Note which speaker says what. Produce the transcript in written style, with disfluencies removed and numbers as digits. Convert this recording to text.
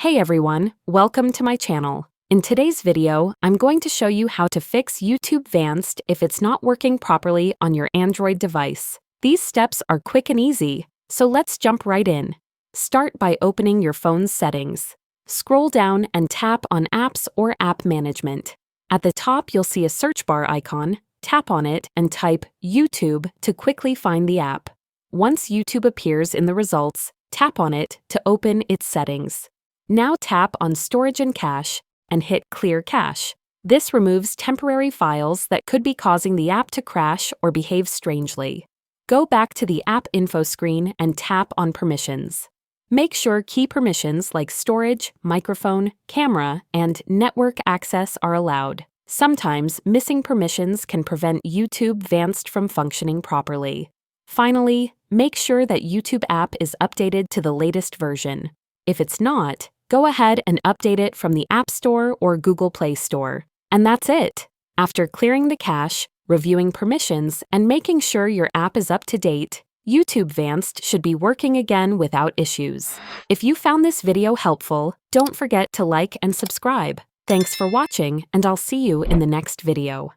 Speaker 1: Hey everyone, welcome to my channel. In today's video, I'm going to show you how to fix YouTube Vanced if it's not working properly on your Android device. These steps are quick and easy, so let's jump right in. Start by opening your phone's settings. Scroll down and tap on Apps or App Management. At the top, you'll see a search bar icon. Tap on it and type YouTube to quickly find the app. Once YouTube appears in the results, tap on it to open its settings. Now tap on Storage and Cache and hit Clear Cache. This removes temporary files that could be causing the app to crash or behave strangely. Go back to the App Info screen and tap on Permissions. Make sure key permissions like storage, microphone, camera, and network access are allowed. Sometimes missing permissions can prevent YouTube Vanced from functioning properly. Finally, make sure that YouTube app is updated to the latest version. If it's not, go ahead and update it from the App Store or Google Play Store. And that's it. After clearing the cache, reviewing permissions, and making sure your app is up to date, YouTube Vanced should be working again without issues. If you found this video helpful, don't forget to like and subscribe. Thanks for watching, and I'll see you in the next video.